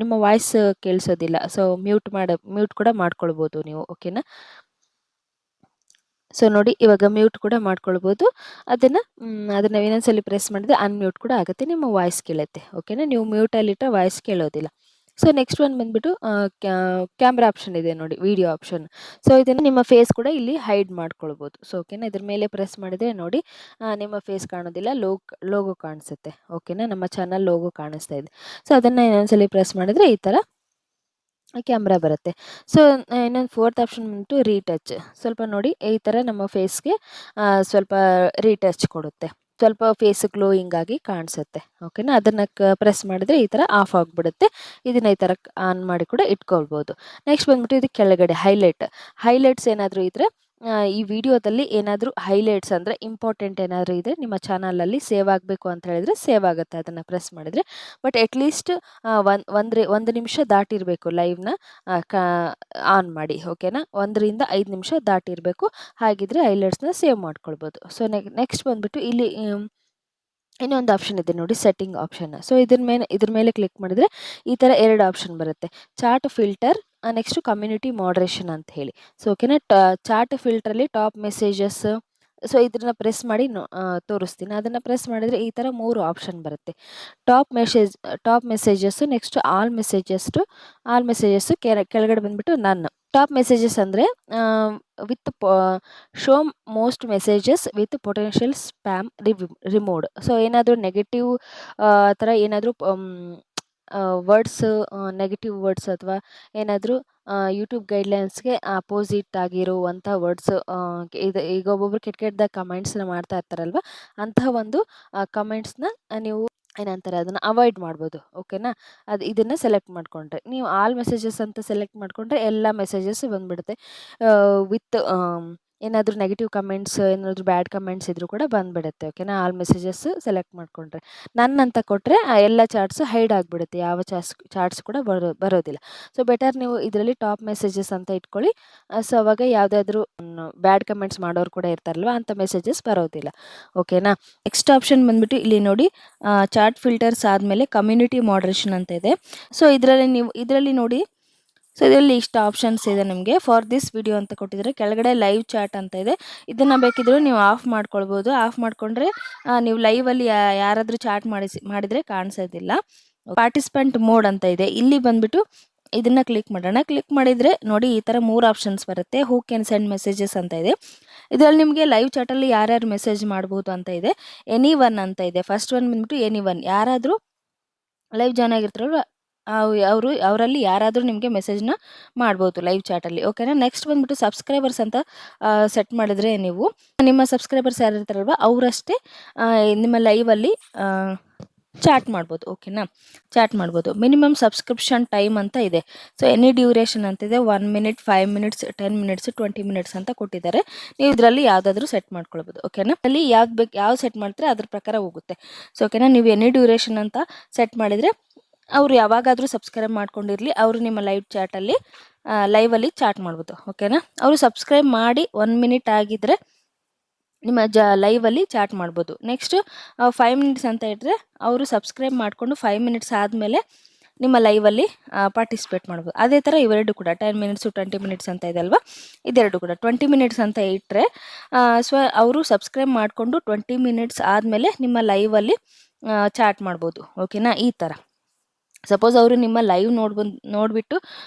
ನಿಮ್ಮ ವಾಯ್ಸ್ ಕೇಳಿಸೋದಿಲ್ಲ. ಸೊ ಮ್ಯೂಟ್ ಕೂಡ ಮಾಡ್ಕೊಳ್ಬೋದು ನೀವು. ಓಕೆನಾ, ಸೊ ನೋಡಿ ಇವಾಗ ಮ್ಯೂಟ್ ಕೂಡ ಮಾಡ್ಕೊಳ್ಬೋದು. ಅದನ್ನು ಇನ್ನೊಂದ್ಸಲಿ ಪ್ರೆಸ್ ಮಾಡಿದರೆ ಅನ್ಮ್ಯೂಟ್ ಕೂಡ ಆಗುತ್ತೆ, ನಿಮ್ಮ ವಾಯ್ಸ್ ಕೇಳುತ್ತೆ. ಓಕೆನಾ, ನೀವು ಮ್ಯೂಟಲ್ಲಿಟ್ಟರೆ ವಾಯ್ಸ್ ಕೇಳೋದಿಲ್ಲ. ಸೊ ನೆಕ್ಸ್ಟ್ ಒನ್ ಬಂದುಬಿಟ್ಟು ಕ್ಯಾಮ್ರಾ ಆಪ್ಷನ್ ಇದೆ ನೋಡಿ, ವಿಡಿಯೋ ಆಪ್ಷನ್. ಸೊ ಇದನ್ನು ನಿಮ್ಮ ಫೇಸ್ ಕೂಡ ಇಲ್ಲಿ ಹೈಡ್ ಮಾಡ್ಕೊಳ್ಬೋದು. ಸೊ ಓಕೆನಾ, ಇದ್ರ ಮೇಲೆ ಪ್ರೆಸ್ ಮಾಡಿದರೆ ನೋಡಿ ನಿಮ್ಮ ಫೇಸ್ ಕಾಣೋದಿಲ್ಲ, ಲೋಗೋ ಕಾಣಿಸುತ್ತೆ. ಓಕೆನಾ, ನಮ್ಮ ಚಾನಲ್ ಲೋಗೋ ಕಾಣಿಸ್ತಾ ಇದೆ. ಸೊ ಅದನ್ನು ಇನ್ನೊಂದ್ಸಲಿ ಪ್ರೆಸ್ ಮಾಡಿದರೆ ಈ ಥರ ಕ್ಯಾಮ್ರಾ ಬರುತ್ತೆ. ಸೊ ಇನ್ನೊಂದು 4th ಆಪ್ಷನ್ ಬಂದು ರೀಟಚ್. ಸ್ವಲ್ಪ ನೋಡಿ ಈ ಥರ ನಮ್ಮ ಫೇಸ್ಗೆ ಸ್ವಲ್ಪ ರೀಟಚ್ ಕೊಡುತ್ತೆ, ಸ್ವಲ್ಪ ಫೇಸ್ ಗ್ಲೋಯಿಂಗ್ ಆಗಿ ಕಾಣಿಸುತ್ತೆ. ಓಕೆನಾ, ಅದನ್ನು ಪ್ರೆಸ್ ಮಾಡಿದರೆ ಈ ಥರ ಆಫ್ ಆಗಿಬಿಡುತ್ತೆ. ಇದನ್ನು ಈ ಥರ ಆನ್ ಮಾಡಿ ಕೂಡ ಇಟ್ಕೊಳ್ಬೋದು. ನೆಕ್ಸ್ಟ್ ಬಂದುಬಿಟ್ಟು ಇದು ಕೆಳಗಡೆ ಹೈಲೈಟ್ಸ್ ಏನಾದರೂ ಇದ್ದರೆ, ಈ ವಿಡಿಯೋದಲ್ಲಿ ಏನಾದರೂ ಹೈಲೈಟ್ಸ್ ಅಂದರೆ ಇಂಪಾರ್ಟೆಂಟ್ ಏನಾದರೂ ಇದ್ದರೆ ನಿಮ್ಮ ಚಾನಲಲ್ಲಿ ಸೇವ್ ಆಗಬೇಕು ಅಂತ ಹೇಳಿದರೆ ಸೇವ್ ಆಗುತ್ತೆ ಅದನ್ನು ಪ್ರೆಸ್ ಮಾಡಿದರೆ. ಬಟ್ ಅಟ್ಲೀಸ್ಟ್ ಒಂದು ನಿಮಿಷ ದಾಟಿರಬೇಕು ಲೈವ್ನ ಆನ್ ಮಾಡಿ. ಓಕೆನಾ, 1 ರಿಂದ 5 ನಿಮಿಷ ದಾಟಿರಬೇಕು, ಹಾಗಿದ್ರೆ ಹೈಲೈಟ್ಸ್ನ ಸೇವ್ ಮಾಡ್ಕೊಳ್ಬೋದು. ಸೊ ನೆಕ್ಸ್ಟ್ ಬಂದುಬಿಟ್ಟು ಇಲ್ಲಿ ಇನ್ನೊಂದು ಆಪ್ಷನ್ ಇದೆ ನೋಡಿ, ಸೆಟ್ಟಿಂಗ್ ಆಪ್ಷನ್. ಸೊ ಇದ್ರ ಮೇಲೆ ಕ್ಲಿಕ್ ಮಾಡಿದರೆ ಈ ಥರ 2 ಆಪ್ಷನ್ ಬರುತ್ತೆ, chart filter, next community moderation ಅಂತ ಹೇಳಿ. ಸೊ ಓಕೆನಾ, ಚಾರ್ಟ್ ಫಿಲ್ಟ್ರಲ್ಲಿ ಟಾಪ್ ಮೆಸೇಜಸ್. ಸೊ ಇದನ್ನು ಪ್ರೆಸ್ ಮಾಡಿ ತೋರಿಸ್ತೀನಿ. ಅದನ್ನು ಪ್ರೆಸ್ ಮಾಡಿದರೆ ಈ ಥರ 3 ಆಪ್ಷನ್ ಬರುತ್ತೆ. Top messages, next all messages, ಕೆಳಗಡೆ ಬಂದುಬಿಟ್ಟು ಟಾಪ್ ಮೆಸೇಜಸ್ ಅಂದರೆ with show most messages with potential spam removed. So ಏನಾದರೂ ನೆಗೆಟಿವ್ ಥರ ಏನಾದರೂ ನೆಗೆಟಿವ್ ವರ್ಡ್ಸ್ ಅಥವಾ ಏನಾದರೂ ಯೂಟ್ಯೂಬ್ ಗೈಡ್ಲೈನ್ಸ್ಗೆ ಅಪೋಸಿಟ್ ಆಗಿರುವಂಥ ವರ್ಡ್ಸ್, ಈಗ ಒಬ್ಬೊಬ್ರು ಕೆಟ್ಟದಾಗಿ ಕಮೆಂಟ್ಸ್ನ ಮಾಡ್ತಾ ಇರ್ತಾರಲ್ವ, ಅಂತಹ ಒಂದು ಕಮೆಂಟ್ಸ್ನ ನೀವು ಏನಂತಾರೆ ಅದನ್ನು ಅವಾಯ್ಡ್ ಮಾಡ್ಬೋದು. ಓಕೆನಾ, ಇದನ್ನು ಸೆಲೆಕ್ಟ್ ಮಾಡಿಕೊಂಡ್ರೆ, ನೀವು ಆಲ್ ಮೆಸೇಜಸ್ ಅಂತ ಸೆಲೆಕ್ಟ್ ಮಾಡಿಕೊಂಡ್ರೆ ಎಲ್ಲ ಮೆಸೇಜಸ್ ಬಂದುಬಿಡುತ್ತೆ. ವಿತ್ ಏನಾದರೂ ನೆಗೆಟಿವ್ ಕಮೆಂಟ್ಸ್, ಏನಾದರೂ ಬ್ಯಾಡ್ ಕಮೆಂಟ್ಸ್ ಇದ್ದರೂ ಕೂಡ ಬಂದುಬಿಡುತ್ತೆ. ಓಕೆನಾ, ಆಲ್ ಮೆಸೇಜಸ್ ಸೆಲೆಕ್ಟ್ ಮಾಡಿಕೊಂಡ್ರೆ. ಅಂತ ಕೊಟ್ಟರೆ ಎಲ್ಲ ಚಾರ್ಟ್ಸ್ ಹೈಡ್ ಆಗಿಬಿಡುತ್ತೆ, ಯಾವ ಚಾರ್ಟ್ಸ್ ಕೂಡ ಬರೋದಿಲ್ಲ. ಸೊ ಬೆಟರ್ ನೀವು ಇದರಲ್ಲಿ ಟಾಪ್ ಮೆಸೇಜಸ್ ಅಂತ ಇಟ್ಕೊಳ್ಳಿ. ಸೊ ಅವಾಗ ಯಾವುದಾದ್ರೂ ಬ್ಯಾಡ್ ಕಮೆಂಟ್ಸ್ ಮಾಡೋರು ಕೂಡ ಇರ್ತಾರಲ್ವ, ಅಂಥ ಮೆಸೇಜಸ್ ಬರೋದಿಲ್ಲ. ಓಕೆನಾ, ನೆಕ್ಸ್ಟ್ ಆಪ್ಷನ್ ಬಂದುಬಿಟ್ಟು ಇಲ್ಲಿ ನೋಡಿ, ಚಾರ್ಟ್ ಫಿಲ್ಟರ್ಸ್ ಆದಮೇಲೆ ಕಮ್ಯುನಿಟಿ ಮಾಡ್ರೇಷನ್ ಅಂತ ಇದೆ. ಸೊ ಇದರಲ್ಲಿ ನೋಡಿ, ಸೊ ಇದರಲ್ಲಿ ಇಷ್ಟು ಆಪ್ಷನ್ಸ್ ಇದೆ ನಿಮಗೆ. ಫಾರ್ ದಿಸ್ ವಿಡಿಯೋ ಅಂತ ಕೊಟ್ಟಿದ್ದಾರೆ, ಕೆಳಗಡೆ ಲೈವ್ ಚಾಟ್ ಅಂತ ಇದೆ. ಇದನ್ನು ಬೇಕಿದ್ದರೂ ನೀವು ಆಫ್ ಮಾಡ್ಕೊಳ್ಬೋದು. ಆಫ್ ಮಾಡಿಕೊಂಡ್ರೆ ನೀವು ಲೈವಲ್ಲಿ ಯಾರಾದರೂ ಚಾಟ್ ಮಾಡಿದರೆ ಕಾಣಿಸೋದಿಲ್ಲ. ಪಾರ್ಟಿಸಿಪೆಂಟ್ ಮೋಡ್ ಅಂತ ಇದೆ, ಇಲ್ಲಿ ಬಂದುಬಿಟ್ಟು ಇದನ್ನು ಕ್ಲಿಕ್ ಮಾಡೋಣ. ಕ್ಲಿಕ್ ಮಾಡಿದರೆ ನೋಡಿ ಈ ಥರ 3 ಆಪ್ಷನ್ಸ್ ಬರುತ್ತೆ. ಹೂ ಕ್ಯಾನ್ ಸೆಂಡ್ ಮೆಸೇಜಸ್ ಅಂತ ಇದೆ. ಇದರಲ್ಲಿ ನಿಮಗೆ ಲೈವ್ ಚಾಟಲ್ಲಿ ಯಾರ್ಯಾರು ಮೆಸೇಜ್ ಮಾಡ್ಬೋದು ಅಂತ ಇದೆ. ಎನಿ ಒನ್ ಅಂತ ಇದೆ. ಫಸ್ಟ್ ಒನ್ ಬಂದುಬಿಟ್ಟು ಎನಿ ಒನ್, ಯಾರಾದರೂ ಲೈವ್ ಜಾಯ್ನ್ ಆಗಿರ್ತಾರಲ್ವ ಅವರಲ್ಲಿ ಯಾರಾದರೂ ನಿಮಗೆ ಮೆಸೇಜ್ನ ಮಾಡ್ಬೋದು ಲೈವ್ ಚಾಟಲ್ಲಿ. ಓಕೆನಾ, ನೆಕ್ಸ್ಟ್ ಬಂದುಬಿಟ್ಟು ಸಬ್ಸ್ಕ್ರೈಬರ್ಸ್ ಅಂತ ಸೆಟ್ ಮಾಡಿದರೆ ನೀವು ನಿಮ್ಮ ಸಬ್ಸ್ಕ್ರೈಬರ್ಸ್ ಯಾರು ಇರ್ತಾರಲ್ವ ಅವರಷ್ಟೇ ನಿಮ್ಮ ಲೈವಲ್ಲಿ ಚಾಟ್ ಮಾಡ್ಬೋದು. ಓಕೆನಾ, ಚಾಟ್ ಮಾಡ್ಬೋದು. ಮಿನಿಮಮ್ ಸಬ್ಸ್ಕ್ರಿಪ್ಷನ್ ಟೈಮ್ ಅಂತ ಇದೆ. ಸೊ ಎನಿ ಡ್ಯೂರೇಷನ್ ಅಂತಿದೆ, 1 ಮಿನಿಟ್, 5 ಮಿನಿಟ್ಸ್, 10 ಮಿನಿಟ್ಸ್, 20 ಮಿನಿಟ್ಸ್ ಅಂತ ಕೊಟ್ಟಿದ್ದಾರೆ. ನೀವು ಇದರಲ್ಲಿ ಯಾವುದಾದ್ರೂ ಸೆಟ್ ಮಾಡ್ಕೊಳ್ಬೋದು. ಓಕೆನಾ, ಅಲ್ಲಿ ಯಾವ್ದು ಸೆಟ್ ಮಾಡ್ತಾರೆ ಅದ್ರ ಪ್ರಕಾರ ಹೋಗುತ್ತೆ. ಸೊ ಓಕೆನಾ, ನೀವು ಎನಿ ಡ್ಯೂರೇಷನ್ ಅಂತ ಸೆಟ್ ಮಾಡಿದರೆ ಅವರು ಯಾವಾಗಾದರೂ ಸಬ್ಸ್ಕ್ರೈಬ್ ಮಾಡ್ಕೊಂಡಿರಲಿ, ಅವರು ನಿಮ್ಮ ಲೈವಲ್ಲಿ ಚಾಟ್ ಮಾಡ್ಬೋದು. ಓಕೆನಾ, ಅವರು ಸಬ್ಸ್ಕ್ರೈಬ್ ಮಾಡಿ 1 ಮಿನಿಟ್ ಆಗಿದ್ದರೆ ನಿಮ್ಮ ಲೈವಲ್ಲಿ ಚಾಟ್ ಮಾಡ್ಬೋದು. ನೆಕ್ಸ್ಟು 5 ಮಿನಿಟ್ಸ್ ಅಂತ ಇಟ್ಟರೆ ಅವರು ಸಬ್ಸ್ಕ್ರೈಬ್ ಮಾಡಿಕೊಂಡು 5 ಮಿನಿಟ್ಸ್ ಆದಮೇಲೆ ನಿಮ್ಮ ಲೈವಲ್ಲಿ ಪಾರ್ಟಿಸಿಪೇಟ್ ಮಾಡ್ಬೋದು. ಅದೇ ಥರ ಇವೆರಡು ಕೂಡ 10 ಮಿನಿಟ್ಸು 20 ಮಿನಿಟ್ಸ್ ಅಂತ ಇದೆ ಅಲ್ವಾ, ಇದೆರಡು ಕೂಡ 20 ಮಿನಿಟ್ಸ್ ಅಂತ ಇಟ್ಟರೆ ಅವರು ಸಬ್ಸ್ಕ್ರೈಬ್ ಮಾಡಿಕೊಂಡು 20 ಮಿನಿಟ್ಸ್ ಆದಮೇಲೆ ನಿಮ್ಮ ಲೈವಲ್ಲಿ ಚಾಟ್ ಮಾಡ್ಬೋದು. ಓಕೆನಾ, ಈ ಥರ. ಸಪೋಸ್ ಅವರು ನಿಮ್ಮ ಲೈವ್ ನೋಡಿಬಿಟ್ಟು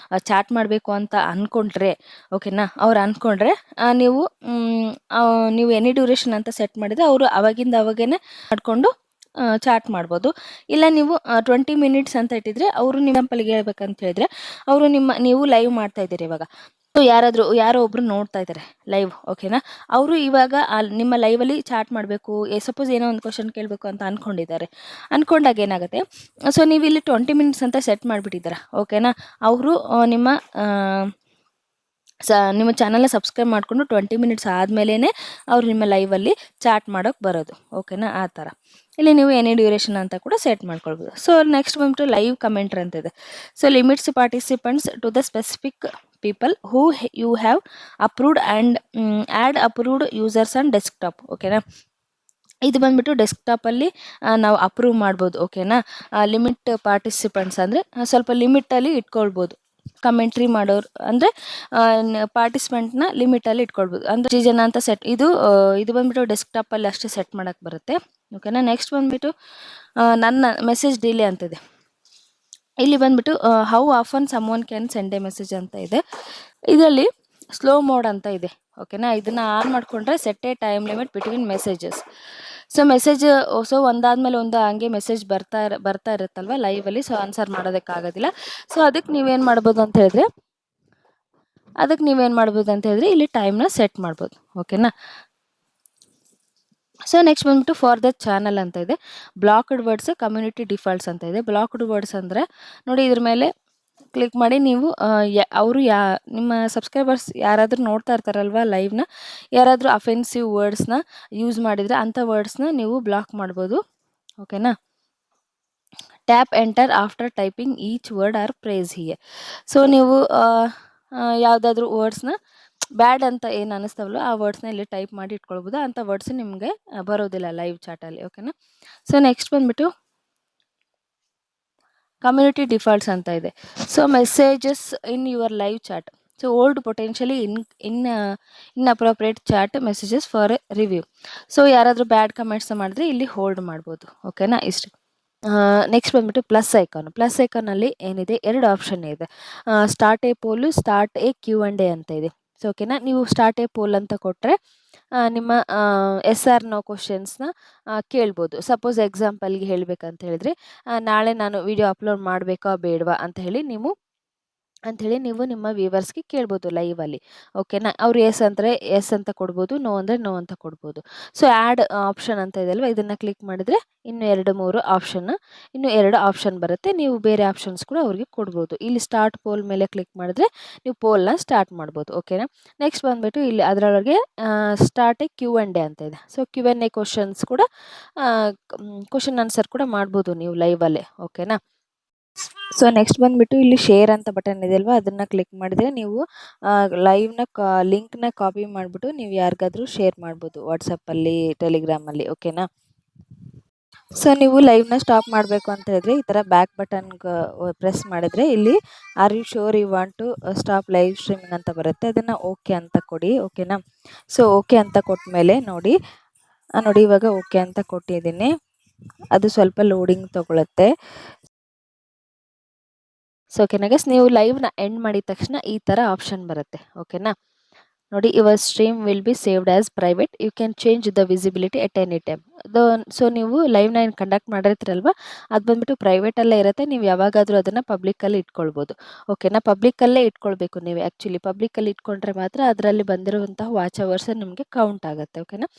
ಚಾಟ್ ಮಾಡಬೇಕು ಅಂತ ಅಂದ್ಕೊಂಡ್ರೆ, ಓಕೆನಾ, ಅವ್ರು ಅಂದ್ಕೊಂಡ್ರೆ ನೀವು ಎನಿ ಡ್ಯೂರೇಷನ್ ಅಂತ ಸೆಟ್ ಮಾಡಿದರೆ ಅವರು ಅವಾಗಿಂದ ಅವಾಗೇ ಮಾಡಿಕೊಂಡು ಚಾಟ್ ಮಾಡ್ಬೋದು. ಇಲ್ಲ ನೀವು 20 ಮಿನಿಟ್ಸ್ ಅಂತ ಇಟ್ಟಿದ್ರೆ ಅವರು ನಿಮ್ಮ ಎಕ್ಸಾಂಪಲ್ಗೆ ಹೇಳ್ಬೇಕಂತ ಹೇಳಿದ್ರೆ ನೀವು ಲೈವ್ ಮಾಡ್ತಾ ಇದ್ದೀರಿ ಇವಾಗ, ಸೊ ಯಾರೋ ಒಬ್ರು ನೋಡ್ತಾ ಇದ್ದಾರೆ ಲೈವ್, ಓಕೆನಾ, ಅವರು ಇವಾಗ ನಿಮ್ಮ ಲೈವಲ್ಲಿ ಚಾಟ್ ಮಾಡಬೇಕು, ಸಪೋಸ್ ಏನೋ ಒಂದು ಕ್ವಶನ್ ಕೇಳಬೇಕು ಅಂತ ಅಂದ್ಕೊಂಡಾಗ ಏನಾಗುತ್ತೆ, ಸೊ ನೀವು ಇಲ್ಲಿ 20 ಮಿನಿಟ್ಸ್ ಅಂತ ಸೆಟ್ ಮಾಡಿಬಿಟ್ಟಿದ್ದೀರಾ, ಓಕೆನಾ. ಅವರು ನಿಮ್ಮ ಚಾನಲ್ನ ಸಬ್ಸ್ಕ್ರೈಬ್ ಮಾಡಿಕೊಂಡು 20 ಮಿನಿಟ್ಸ್ ಆದಮೇಲೆ ಅವ್ರು ನಿಮ್ಮ ಲೈವಲ್ಲಿ ಚಾಟ್ ಮಾಡೋಕ್ಕೆ ಬರೋದು, ಓಕೆನಾ, ಆ ಥರ. ಇಲ್ಲಿ ನೀವು ಎನಿ ಡ್ಯೂರೇಷನ್ ಅಂತ ಕೂಡ ಸೆಟ್ ಮಾಡ್ಕೊಳ್ಬೋದು. ಸೊ ನೆಕ್ಸ್ಟ್ ಬಂದ್ಬಿಟ್ಟು ಲೈವ್ ಕಮೆಂಟ್ರ್ ಅಂತ ಇದೆ. So limits participants to the specific people who you have approved and add approved users on desktop, ಓಕೆನಾ. ಇದು ಬಂದ್ಬಿಟ್ಟು ಡೆಸ್ಕ್ಟಾಪಲ್ಲಿ ನಾವು ಅಪ್ರೂವ್ ಮಾಡ್ಬೋದು, ಓಕೆನಾ. ಲಿಮಿಟ್ ಪಾರ್ಟಿಸಿಪೆಂಟ್ಸ್ ಅಂದರೆ ಸ್ವಲ್ಪ ಲಿಮಿಟಲ್ಲಿ ಇಟ್ಕೊಳ್ಬೋದು. ಕಮೆಂಟ್ರಿ ಮಾಡೋರು ಅಂದರೆ ಪಾರ್ಟಿಸಿಪೆಂಟ್ನ ಲಿಮಿಟಲ್ಲಿ ಇಟ್ಕೊಳ್ಬೋದು, ಅಂದರೆ ಜನ ಅಂತ ಸೆಟ್. ಇದು ಬಂದ್ಬಿಟ್ಟು ಡೆಸ್ಕ್ಟಾಪಲ್ಲಿ ಅಷ್ಟೇ ಸೆಟ್ ಮಾಡೋಕ್ಕೆ ಬರುತ್ತೆ, ಓಕೆನಾ. ನೆಕ್ಸ್ಟ್ ಬಂದ್ಬಿಟ್ಟು ನನ್ನ ಮೆಸೇಜ್ ಡಿಲೇ ಅಂತಿದೆ. ಇಲ್ಲಿ ಬಂದ್ಬಿಟ್ಟು how often someone can send a message ಅಂತ ಇದೆ. ಇದರಲ್ಲಿ ಸ್ಲೋ ಮೋಡ್ ಅಂತ ಇದೆ, ಓಕೆನಾ. ಇದನ್ನು ಆನ್ ಮಾಡಿಕೊಂಡ್ರೆ set a time limit between messages. So ಒಂದಾದ್ಮೇಲೆ ಒಂದು ಹಂಗೆ ಮೆಸೇಜ್ ಬರ್ತಾ ಇರುತ್ತಲ್ವ ಲೈವಲ್ಲಿ, ಸೊ ಆನ್ಸರ್ ಮಾಡೋದಕ್ಕಾಗೋದಿಲ್ಲ. ಸೊ ಅದಕ್ಕೆ ನೀವೇನು ಮಾಡ್ಬೋದು ಅಂತ ಹೇಳಿದ್ರೆ ಇಲ್ಲಿ ಟೈಮ್ನ ಸೆಟ್ ಮಾಡ್ಬೋದು, ಓಕೆನಾ. ಸೊ ನೆಕ್ಸ್ಟ್ ಬಂದ್ಬಿಟ್ಟು ಫಾರ್ ದ ಚಾನಲ್ ಅಂತ ಇದೆ. ಬ್ಲಾಕ್ಡ್ ವರ್ಡ್ಸ್, ಕಮ್ಯುನಿಟಿ ಡಿಫಾಲ್ಟ್ಸ್ ಅಂತ ಇದೆ. ಬ್ಲಾಕ್ಡ್ ವರ್ಡ್ಸ್ ಅಂದರೆ ನೋಡಿ, ಇದ್ರ ಮೇಲೆ ಕ್ಲಿಕ್ ಮಾಡಿ ನೀವು ನಿಮ್ಮ ಸಬ್ಸ್ಕ್ರೈಬರ್ಸ್ ಯಾರಾದರೂ ನೋಡ್ತಾ ಇರ್ತಾರಲ್ವ ಲೈವ್ನ, ಯಾರಾದರೂ ಅಫೆನ್ಸಿವ್ ವರ್ಡ್ಸ್ನ ಯೂಸ್ ಮಾಡಿದರೆ ಅಂಥ ವರ್ಡ್ಸ್ನ ನೀವು ಬ್ಲಾಕ್ ಮಾಡ್ಬೋದು, ಓಕೆನಾ. Tap enter after typing each word or press here. So ನೀವು ಯಾವುದಾದ್ರೂ ವರ್ಡ್ಸ್ನ ಬ್ಯಾಡ್ ಅಂತ ಏನು ಅನ್ನಿಸ್ತಾವಲ್ಲ ಆ ವರ್ಡ್ಸ್ನ ಇಲ್ಲಿ ಟೈಪ್ ಮಾಡಿ ಇಟ್ಕೊಳ್ಬೋದು. ಅಂಥ ವರ್ಡ್ಸ್ ನಿಮಗೆ ಬರೋದಿಲ್ಲ ಲೈವ್ ಚಾಟಲ್ಲಿ, ಓಕೆನಾ. ಸೊ ನೆಕ್ಸ್ಟ್ ಬಂದ್ಬಿಟ್ಟು ಕಮ್ಯುನಿಟಿ ಡಿಫಾಲ್ಟ್ಸ್ ಅಂತ ಇದೆ. So messages in your live chat, so hold potentially inappropriate chat messages for review. So ಯಾರಾದರೂ ಬ್ಯಾಡ್ ಕಮೆಂಟ್ಸ್ ಮಾಡಿದ್ರೆ ಇಲ್ಲಿ ಹೋಲ್ಡ್ ಮಾಡ್ಬೋದು, ಓಕೆನಾ, ಇಷ್ಟು. ನೆಕ್ಸ್ಟ್ ಬಂದ್ಬಿಟ್ಟು ಪ್ಲಸ್ ಐಕಾನಲ್ಲಿ ಏನಿದೆ, 2 ಆಪ್ಷನ್ ಇದೆ. Start A pole, start A Q&A ಅಂತ ಇದೆ. ಸೊ ಓಕೆನಾ, ನೀವು ಸ್ಟಾರ್ಟ್ ಎ ಪೋಲ್ ಅಂತ ಕೊಟ್ಟರೆ ನಿಮ್ಮ SR/No ಕ್ವಶನ್ಸ್ನ ಕೇಳ್ಬೋದು. ಸಪೋಸ್ ಎಕ್ಸಾಂಪಲ್ಗೆ ಹೇಳಬೇಕಂತ ಹೇಳಿದ್ರೆ, ನಾಳೆ ನಾನು ವಿಡಿಯೋ ಅಪ್ಲೋಡ್ ಮಾಡಬೇಕಾ ಬೇಡವಾ ಅಂತ ಹೇಳಿ ನೀವು ನಿಮ್ಮ ವ್ಯೂವರ್ಸ್ಗೆ ಕೇಳ್ಬೋದು ಲೈವಲ್ಲಿ, ಓಕೆನಾ. ಅವ್ರು ಎಸ್ ಅಂತ ಕೊಡ್ಬೋದು, ನೋ ಅಂದರೆ ನೋ ಅಂತ ಕೊಡ್ಬೋದು. ಸೊ ಆ್ಯಡ್ ಆಪ್ಷನ್ ಅಂತ ಇದೆ ಅಲ್ವಾ, ಇದನ್ನು ಕ್ಲಿಕ್ ಮಾಡಿದ್ರೆ ಇನ್ನೂ 2 ಆಪ್ಷನ್ ಬರುತ್ತೆ. ನೀವು ಬೇರೆ ಆಪ್ಷನ್ಸ್ ಕೂಡ ಅವ್ರಿಗೆ ಕೊಡ್ಬೋದು. ಇಲ್ಲಿ ಸ್ಟಾರ್ಟ್ ಪೋಲ್ ಮೇಲೆ ಕ್ಲಿಕ್ ಮಾಡಿದ್ರೆ ನೀವು ಪೋಲ್ನ ಸ್ಟಾರ್ಟ್ ಮಾಡ್ಬೋದು, ಓಕೆನಾ. ನೆಕ್ಸ್ಟ್ ಬಂದುಬಿಟ್ಟು ಇಲ್ಲಿ ಅದರೊಳಗೆ ಸ್ಟಾರ್ಟ್ ಎ Q&A ಅಂತ ಇದೆ. ಸೊ Q&A ಕ್ವಶನ್ಸ್ ಕೂಡ ಕ್ವಶನ್ ಆನ್ಸರ್ ಕೂಡ ಮಾಡ್ಬೋದು ನೀವು ಲೈವಲ್ಲೇ, ಓಕೆನಾ. ಸೊ ನೆಕ್ಸ್ಟ್ ಬಂದುಬಿಟ್ಟು ಇಲ್ಲಿ ಶೇರ್ ಅಂತ ಬಟನ್ ಇದೆ ಅಲ್ವಾ, ಅದನ್ನು ಕ್ಲಿಕ್ ಮಾಡಿದರೆ ನೀವು ಲೈವ್ನ ಲಿಂಕ್ನ ಕಾಪಿ ಮಾಡಿಬಿಟ್ಟು ನೀವು ಯಾರಿಗಾದ್ರೂ ಶೇರ್ ಮಾಡ್ಬೋದು ವಾಟ್ಸಪ್ಪಲ್ಲಿ, ಟೆಲಿಗ್ರಾಮಲ್ಲಿ, ಓಕೆನಾ. ಸೊ ನೀವು ಲೈವ್ನ ಸ್ಟಾಪ್ ಮಾಡಬೇಕು ಅಂತ ಹೇಳಿದ್ರೆ ಈ ಥರ ಬ್ಯಾಕ್ ಬಟನ್ಗೆ ಪ್ರೆಸ್ ಮಾಡಿದರೆ ಇಲ್ಲಿ are you sure you want to stop live streaming ಅಂತ ಬರುತ್ತೆ, ಅದನ್ನು ಓಕೆ ಅಂತ ಕೊಡಿ, ಓಕೆನಾ. ಸೊ ಓಕೆ ಅಂತ ಕೊಟ್ಟ ಮೇಲೆ ನೋಡಿ ಇವಾಗ ಓಕೆ ಅಂತ ಕೊಟ್ಟಿದ್ದೀನಿ, ಅದು ಸ್ವಲ್ಪ ಲೋಡಿಂಗ್ ತೊಗೊಳುತ್ತೆ. ಸೊ ಓಕೆನಾ ಗೈಸ್, ನೀವು ಲೈವ್ನ ಎಂಡ್ ಮಾಡಿದ ತಕ್ಷಣ ಈ ಥರ ಆಪ್ಷನ್ ಬರುತ್ತೆ, ಓಕೆನಾ. ನೋಡಿ, your stream will be saved as private, you can change the visibility at any time. So ನೀವು ಲೈವ್ನ ಏನು ಕಂಡಕ್ಟ್ ಮಾಡಿರ್ತೀರಲ್ವ ಅದು ಬಂದುಬಿಟ್ಟು ಪ್ರೈವೇಟಲ್ಲೇ ಇರುತ್ತೆ, ನೀವು ಯಾವಾಗಾದರೂ ಅದನ್ನು ಪಬ್ಲಿಕ್ಕಲ್ಲಿ ಇಟ್ಕೊಳ್ಬೋದು, ಓಕೆನಾ. ಪಬ್ಲಿಕ್ಕಲ್ಲೇ ಇಟ್ಕೊಳ್ಬೇಕು ನೀವು, ಆ್ಯಕ್ಚುಲಿ ಪಬ್ಲಿಕ್ಕಲ್ಲಿ ಇಟ್ಕೊಂಡ್ರೆ ಮಾತ್ರ ಅದರಲ್ಲಿ ಬಂದಿರುವಂತಹ ವಾಚ್ ಅವರ್ಸ್ ನಿಮಗೆ ಕೌಂಟ್ ಆಗುತ್ತೆ, ಓಕೆನಾ.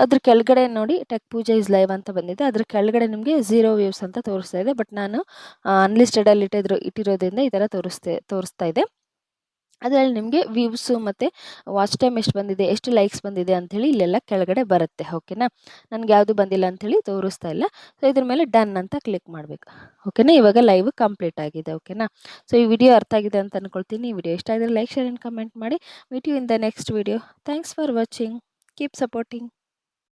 ಅದ್ರ ಕೆಳಗಡೆ ನೋಡಿ ಟೆಕ್ ಪೂಜಾ ಇಸ್ ಲೈವ್ ಅಂತ ಬಂದಿದೆ, ಅದ್ರ ಕೆಳಗಡೆ ನಿಮಗೆ 0 ವ್ಯೂಸ್ ಅಂತ ತೋರಿಸ್ತಾ ಇದೆ. ಬಟ್ ನಾನು ಅನ್ಲಿಸ್ಟೆಡಲ್ಲಿ ಇಟ್ಟಿರೋದ್ರಿಂದ ಈ ಥರ ತೋರಿಸ್ತಾ ಇದೆ. ಅದರಲ್ಲಿ ನಿಮಗೆ ವ್ಯೂಸು ಮತ್ತು ವಾಚ್ ಟೈಮ್ ಎಷ್ಟು ಬಂದಿದೆ, ಎಷ್ಟು ಲೈಕ್ಸ್ ಬಂದಿದೆ ಅಂಥೇಳಿ ಇಲ್ಲೆಲ್ಲ ಕೆಳಗಡೆ ಬರುತ್ತೆ, ಓಕೆನಾ. ನನಗೆ ಯಾವುದು ಬಂದಿಲ್ಲ ಅಂಥೇಳಿ ತೋರಿಸ್ತಾ ಇಲ್ಲ. ಸೊ ಇದ್ರ ಮೇಲೆ ಡನ್ ಅಂತ ಕ್ಲಿಕ್ ಮಾಡಬೇಕು, ಓಕೆನಾ. ಇವಾಗ ಲೈವ್ ಕಂಪ್ಲೀಟ್ ಆಗಿದೆ, ಓಕೆನಾ. ಸೊ ಈ ವಿಡಿಯೋ ಅರ್ಥ ಆಗಿದೆ ಅಂತ ಅಂದ್ಕೊಳ್ತೀನಿ. ಈ ವಿಡಿಯೋ ಇಷ್ಟ ಆಗಿದ್ರೆ ಲೈಕ್, ಶೇರ್ ಆ್ಯಂಡ್ ಕಮೆಂಟ್ ಮಾಡಿ. Meet you in the next video. Thanks for watching, keep supporting.